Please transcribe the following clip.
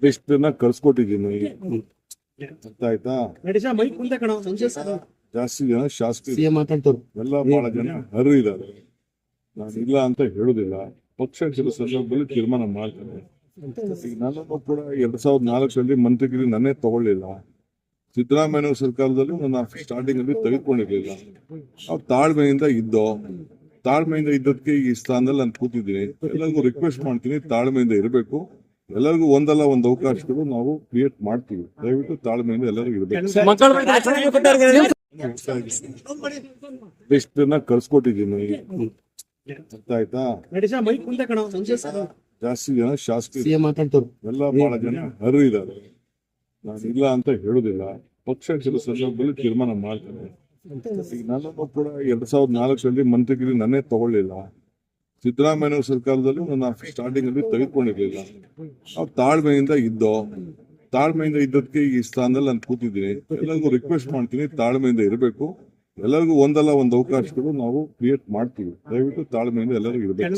ಇಷ್ಟನ್ನ ಕಳ್ಸ್ಕೊಟ್ಟಿದ್ದೀನಿ. ಅರ್ಥ ಆಯ್ತಾ? ಜಾಸ್ತಿ ಜನ ಶಾಸಕರು ಎಲ್ಲ ಬಹಳ ಜನ ಅರ್ಹ ಇದ್ದಾರೆ. ನಾನು ಇಲ್ಲ ಅಂತ ಹೇಳುದಿಲ್ಲ. ಪಕ್ಷ ಕೆಲವು ಸಂದರ್ಭದಲ್ಲಿ ತೀರ್ಮಾನ ಮಾಡ್ತಾರೆ. ಈಗ ನಾನು ಕೂಡ 2004 ಮಂತ್ರಿಗಿರಿ ನನ್ನೇ ತಗೊಳ್ಳಿಲ್ಲ. ಸಿದ್ದರಾಮಯ್ಯ ಸರ್ಕಾರದಲ್ಲಿ ನನ್ನ ಸ್ಟಾರ್ಟಿಂಗ್ ಅಲ್ಲಿ ತೆಗೆದುಕೊಂಡಿರ್ಲಿಲ್ಲ. ನಾವು ತಾಳ್ಮೆಯಿಂದ ಇದ್ದದಕ್ಕೆ ಈ ಸ್ಥಾನದಲ್ಲಿ ನಾನು ಕೂತಿದ್ದೀನಿ. ಎಲ್ಲರಿಗೂ ರಿಕ್ವೆಸ್ಟ್ ಮಾಡ್ತೀನಿ, ತಾಳ್ಮೆಯಿಂದ ಇರಬೇಕು. ಎಲ್ಲರಿಗೂ ಒಂದಲ್ಲ ಒಂದು ಅವಕಾಶಗಳು ನಾವು ಕ್ರಿಯೇಟ್ ಮಾಡ್ತೀವಿ. ದಯವಿಟ್ಟು ತಾಳ್ಮೆಯಿಂದ ಎಲ್ಲರಿಗೂ ಇರಬೇಕು. ಇಷ್ಟನ್ನ ಕಳ್ಸ್ಕೊಟ್ಟಿದ್ದೀನಿ. ಅರ್ಥ ಆಯ್ತಾ? ಜಾಸ್ತಿ ಜನ ಶಾಸಕರು ಎಲ್ಲ ಬಹಳ ಜನ ಅರ್ಹ ಇದ್ದಾರೆ. ನಾನು ಇಲ್ಲ ಅಂತ ಹೇಳುದಿಲ್ಲ. ಪಕ್ಷ ಕೆಲವು ಸಂದರ್ಭದಲ್ಲಿ ತೀರ್ಮಾನ ಮಾಡ್ತಾರೆ. ಈಗ ನಾನು ಕೂಡ 2004 ಮಂತ್ರಿಗಿರಿ ನನ್ನೇ ತಗೊಳ್ಳಿಲ್ಲ. ಸಿದ್ದರಾಮಯ್ಯ ಸರ್ಕಾರದಲ್ಲಿ ನನ್ನ ಸ್ಟಾರ್ಟಿಂಗ್ ಅಲ್ಲಿ ತೆಗೆದುಕೊಂಡಿರ್ಲಿಲ್ಲ. ನಾವು ತಾಳ್ಮೆಯಿಂದ ಇದ್ದದಕ್ಕೆ ಈ ಸ್ಥಾನದಲ್ಲಿ ನಾನು ಕೂತಿದ್ದೀನಿ. ಎಲ್ಲರಿಗೂ ರಿಕ್ವೆಸ್ಟ್ ಮಾಡ್ತೀನಿ, ತಾಳ್ಮೆಯಿಂದ ಇರಬೇಕು. ಎಲ್ಲರಿಗೂ ಒಂದಲ್ಲ ಒಂದು ಅವಕಾಶಗಳು ನಾವು ಕ್ರಿಯೇಟ್ ಮಾಡ್ತೀವಿ. ದಯವಿಟ್ಟು ತಾಳ್ಮೆಯಿಂದ ಎಲ್ಲರಿಗೂ ಇರಬೇಕು.